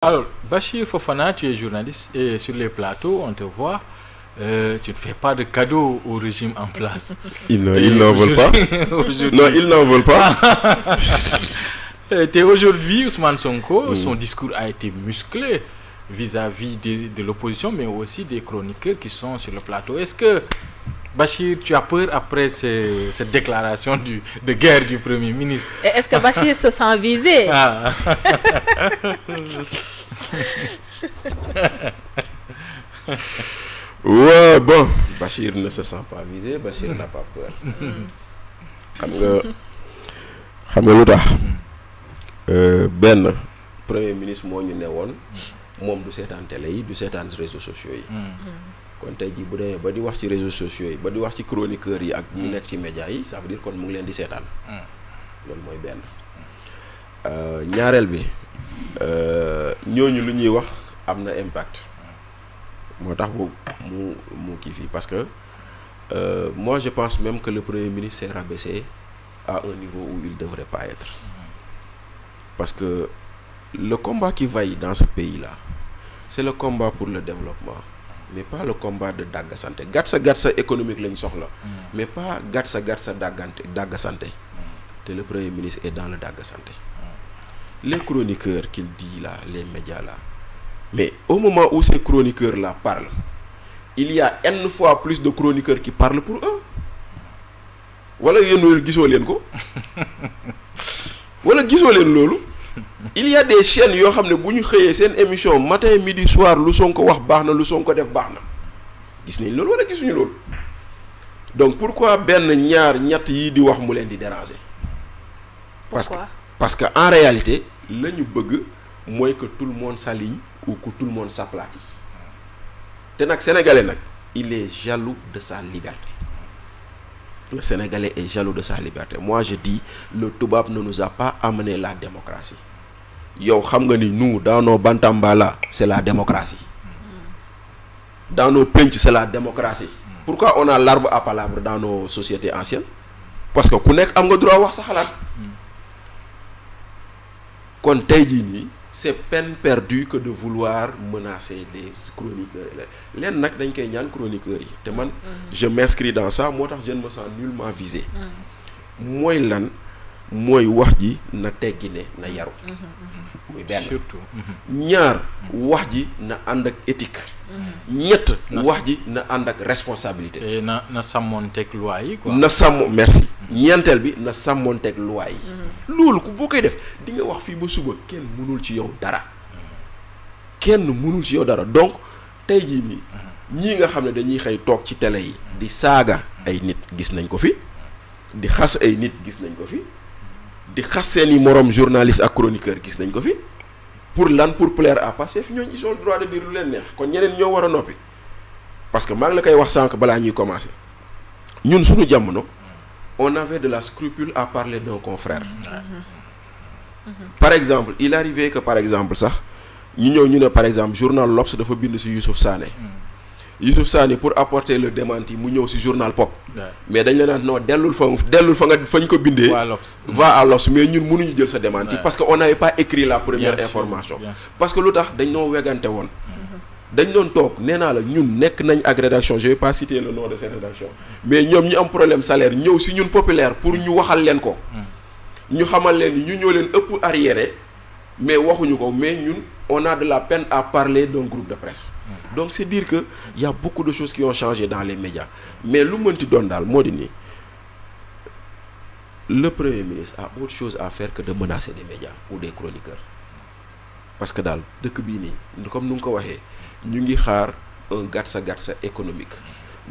Alors, Bachir Fofana, tu es journaliste et sur les plateaux, on te voit. Tu ne fais pas de cadeaux au régime en place. Ils n'en veulent pas. Non, ils n'en veulent pas. Aujourd'hui, Ousmane Sonko, son discours a été musclé vis-à-vis de l'opposition, mais aussi des chroniqueurs qui sont sur le plateau. Est-ce que, Bachir, tu as peur après cette déclaration de guerre du Premier ministre? Est-ce que Bachir se sent visé? Ouais, bon, Bachir ne se sent pas visé, Bachir n'a pas peur. xam nga lu tax benn premier ministre moo ñu ne woon moom du seetaan télé yi du seetaan réseaux sociaux yi. kon tey jii bu demee ba di wax ci réseaux sociaux yi ba di wax ci chroniqueurs yi ak ñu nekk ci médias yi ça veut dire kon mu ngi leen di seetaan. loolu mooy benn. ñaareel bi ñooñu lu ñuy wax am na impact. moo tax mu kii fii parce que moi je pense même que le premier ministre s'est rabaissé à un niveau où il devrait pas être. Parce que le combat qui vaille dans ce pays-là, c'est le combat pour le développement, mais pas le combat de dagga santé. Gatsa économique lañ soxla, mais pas gatsa dagga santé. Et le premier ministre est dans le dagga santé. Les chroniqueurs qu'il dit là, les médias là, mais au moment où ces chroniqueurs-là parlent, il y a N fois plus de chroniqueurs qui parlent pour eux. Wala yéen gisoo leen ko wala gisoo leen loolu il y a des chaînes yoo xam ne bu ñu xëyee seen émission matin midi soir lu Sonko wax baax na lu Sonko def baax na gis nañ loolu wala gisuñu loolu. Donc pourquoi benn ñaar ñett yi di wax mu leen di déranger. Parce que en réalité la ñu bëgg mooy que tout le monde s'aligne ou que tout le monde s'aplatit. Te nag sénégalais nag il est jaloux de sa liberté. Le Sénégalais est jaloux de sa liberté. Moi je dis le tubaab ne nous a pas amené la démocratie. Yow xam nga ni nous dans nos bantambala c'est la démocratie. Dans nos penc c'est la démocratie. Pourquoi on a l'arbre à palabre dans nos sociétés anciennes? Parce que ku nekk am nga droit wax sa xalaat. Kon tey jii nii c'est peine perdue que de vouloir menacer les chroniqueurs. Leen nag dañ koy ñaan chroniqueurs yi te man je m'inscris dans ça moo tax je ne me sens nullement visé. mooy lan mooy wax ji na teggi ne na yaru. muy benn surtout. ñaar wax ji na ànd ak éthique. ñett wax ji na ànd ak responsabilité. te na sàmmonteeg loi yi quoi. na sàmm merci. ñeenteel bi na sàmmonteeg loi yi. loolu ku boo koy def di nga wax fii ba suba kenn mënul ci yow dara. kenn mënul ci yow dara donc tey jii nii ñii nga xam ne dañuy xëy toog ci télé yi. di saaga ay nit gis nañ ko fi. di xas ay nit gis nañ ko fi. di xas seeni moroom journaliste ak chroniqueur gis nañ ko fi. pour lan pour plaire à Pastef ñooñu ils ont le droit de dire lu leen neex kon ñeneen ñoo war a noppi. parce que maa ngi la koy wax sànq balaa ñuy commencer ñun suñu jamono on avait de la scrupule à parler d'un confrère. Par exemple il arrivait que par exemple sax ñu ñëw ñu ne par exemple journal L'Obs dafa bind ci Youssouf Sané. Youssouf Sané pour apporter le démenti mu ñëw ci journal Pop. mais dañ la naan non dellul fa nga fañ ko bindee. va à L'Obs mais ñun mënuñu jël sa démenti. parce que on n'avait pas écrit la première information. parce que lu tax dañ noo wegante woon. dañ doon toog nee naa la ñun nekk nañ ak rédaction je vais pas citer le nom de cette rédaction mais ñoom ñu am problème salaire ñëw ci ñun populaire pour ñu waxal leen ko. ñu xamal leen ni ñu ñoo leen ëpp arriéré mais waxuñu ko mais ñun on a de la peine à parler d'un groupe de presse. Donc c'est dire que y a beaucoup de choses qui ont changé dans les médias mais lu mënti doon daal moo di nii le premier ministre a autre chose à faire que de menacer des médias ou des chroniqueurs parce que daal dëkk bii nii comme nu nga ko waxee ñu ngi xaar un gatsa économique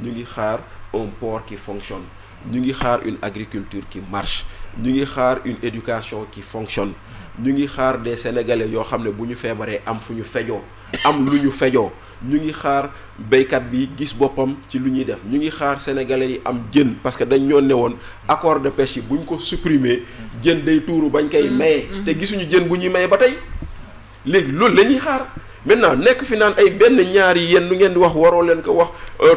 ñu ngi xaar un port qui fonctionne ñu ngi xaar une agriculture qui marche ñu ngi xaar une éducation qui fonctionne ñu ngi xaar des sénégalais yoo xam ne bu ñu feebaree am fu ñu fejoo am lu ñu fejoo ñu ngi xaar béykat bi gis boppam ci lu ñuy def ñu ngi xaar sénégalais yi am jën parce que dañ ñoo ne woon accord de pêche yi bu ñu ko supprimer jën day tuuru bañ koy maye. te gisuñu jën bu ñuy maye ba tey léegi loolu la ñuy xaar maintenant nekk fi naan ay benn ñaari yéen nu ngeen di wax waroo leen ko wax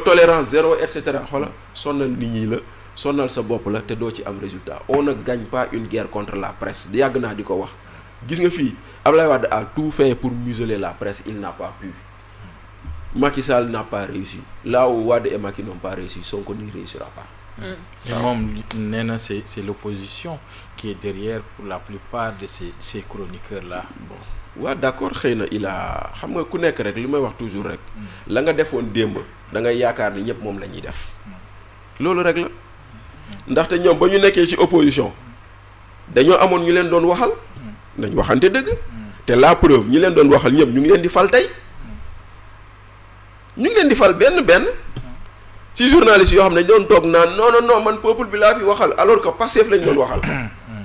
tolérance zéro et cetera xoola sonnal nit ñi la sonnal sa bopp la te doo ci am résultat on ne gagne pas une guerre contre la presse yàgg naa di ko wax. gis nga fii Abdoulaye Wade a tout fait pour museler la presse, il n'a pas pu. Macky Sall n'a pas réussi. Là où Wade et Macky n'ont pas réussi, Sonko n'y réussira pas. Et moom nee na c'est l'opposition qui est derrière pour la plupart de ces chroniqueurs là. Bon waaw d'accord, xëy na il a xam nga ku nekk rek li may wax toujours rek la nga defoon démb da ngay yaakaar ni ñëpp moom la ñuy def loolu rek la ndaxte ñoom ba ñu nekkee ci opposition dañoo amoon ñu leen doon waxal nañ waxante dëgg te la preuve ñi leen doon waxal ñëpp ñu ngi leen di fal tey ñu ngi leen di fal benn ci journalistes yoo xam ne doon toog naan non man peuple bi laa fi waxal alors que Pastef lañ doon waxal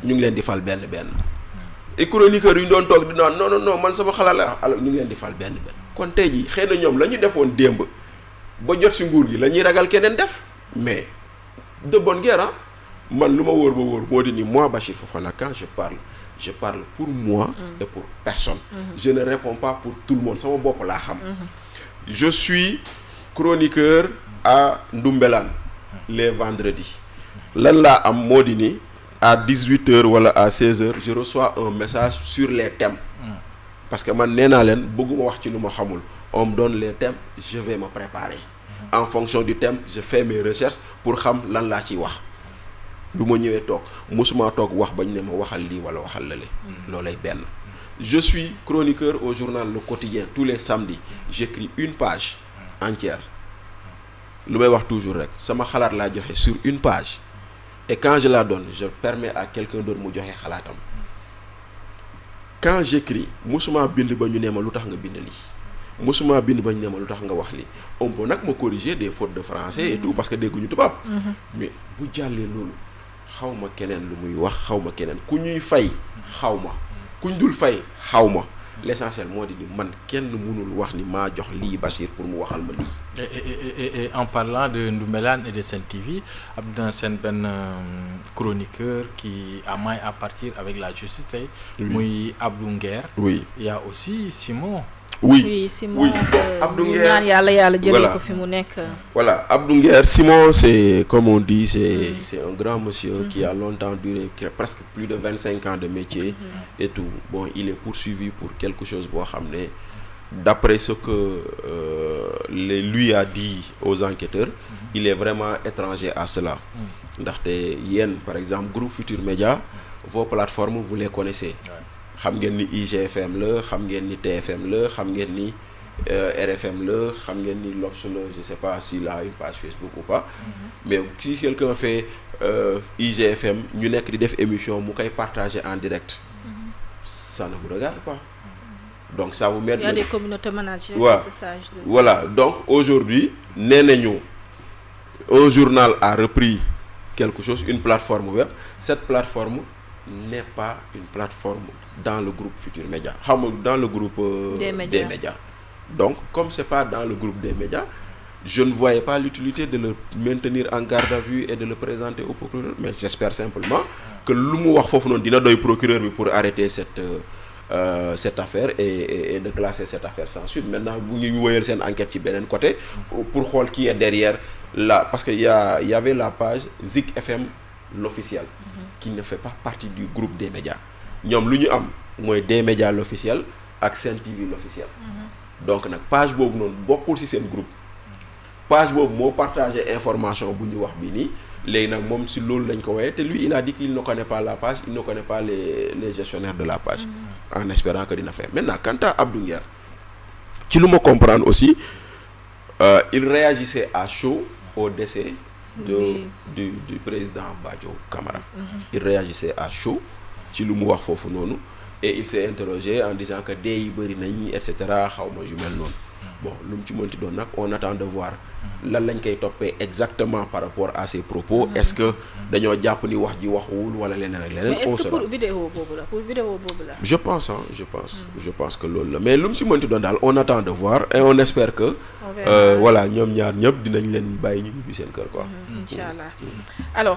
ñu ngi leen di fal benn et chroniqueurs yu ñu doon toog di naan non man sama xalaat la alors ñu ngi leen di fal benn kon tey jii xëy na ñoom la ñu defoon démb ba jot ci nguur gi la ñuy ragal keneen def mais de bonne guerre man lu ma wóor ba wóor moo di ni moi Bachir Fofana quand je parle pour moi et pour personne. Je ne réponds pas pour tout le monde sama bopp laa xam. Je suis chroniqueur à Ndoumbelane les vendredis lan laa am moo di ni à 18h wala à 16h je reçois un message sur les thèmes parce que man nee naa leen bëgguma wax ci lu ma xamul on me donne les thèmes je vais me préparer en fonction du thème je fais mes recherches pour xam lan laa ciy wax bu ma ñëwee toog mosuma toog wax bañ ne ma waxal lii wala waxal lale loolay benn. Je suis chroniqueur au journal Le Quotidien tous les samedis j'écris une page entière lu may wax toujours rek sama xalaat laa joxe sur une page et quand je la donne je permets à quelqu'un d'autre mu joxe xalaatam quand j'écris musuma bind ba ñu ne ma lu tax nga bind lii musuma bind ba ñu ne ma lu tax nga wax lii on peut nag ma corriger des fautes de français et tout parce que dégguñu tubaab mais bu jàllee loolu xaw ma keneen lu muy wax xaw ma keneen ku ñuy fay xaw ma kuñ dul fay xaw ma l'essentiel moo di ni man kenn mënul wax ni maa jox lii Bachir pour mu waxal ma lii. Et en parlant de Ndoumbelane et de Sen TV am na seen benn chroniqueur qui a maille à partir avec la justice tey. muy Abdou Nguer. Oui. Il y a aussi Simon. Oui, Simon. Oui. Abdou Nguer ñaan yàlla jëlee ko fi mu nekk. Voilà, Abdou Nguer, Simon, c'est comme on dit, c'est un grand monsieur qui a longtemps duré, qui a presque plus de 25 ans de métier et tout. Bon, il est poursuivi pour quelque chose boo xam ne d'après ce que lui a dit aux enquêteurs, il est vraiment étranger à cela. Ndaxte yéen, par exemple, groupe Futur Média, vos plateformes, vous les connaissez. Xam ngeen ni IGFM la xam ngeen ni TFM la xam ngeen ni RFM la xam ngeen ni L'Obs la je sais pas s'il a une page Facebook ou pas mais si quelqu'un fait IGFM ñu nekk di def émission mu koy partager en direct ça ne vous regarde pas donc ça vous met il y a des communautés managers voilà donc aujourd'hui nee nañu un journal a repris quelque chose une plateforme web cette plateforme n'est pas une plateforme dans le groupe Futur Média xam nga dans le groupe des médias donc comme c'est pas dans le groupe des médias je ne voyais pas l'utilité de le maintenir en garde à vue et de le présenter au procureur mais j'espère simplement que lu mu wax foofu noonu dina doy procureur bi pour arrêter cette affaire et de classer cette affaire sans suite maintenant bu ñu wëyal seen enquête ci beneen côté pour xool qui est derrière là parce que y avait la page Zik FM l'officiel qui ne fait pas partie du groupe des médias ñoom lu ñu am mooy des médias l'officiel ak Sen TV l'officiel donc nag page boobu noonu bokkul ci seen groupe page boobu moo partagé information bu ñu wax bi nii léegi nag moom ci loolu lañ ko woowee te lui il a dit qu'il ne connaît pas la page il ne connaît pas les gestionnaires de la page en espérant que dina faire maintenant quant à Abdou Nguer ci lu ma comprendre aussi il réagissait à chaud au décès du président Badio Camara il réagissait à chaud ci lu mu wax foofu noonu et il s'est interrogé en disant que dee yi bëri nañ et cetera xaw ma ju mel noonu bon lu mu ci mënti doon nag on attend de voir lan lañ koy toppee exactement par rapport à ces propos est-ce que dañoo jàpp ni wax ji waxuwul wala leneen ak leneen. mais est-ce que pour vidéo boobu la je pense que loolu la mais lu mu ci mënti doon daal on attend de voir et on espère que voilà ñoom ñaar ñëpp dinañ leen bàyyi ñu ñibbi seen kër quoi. Inch'Allah alors.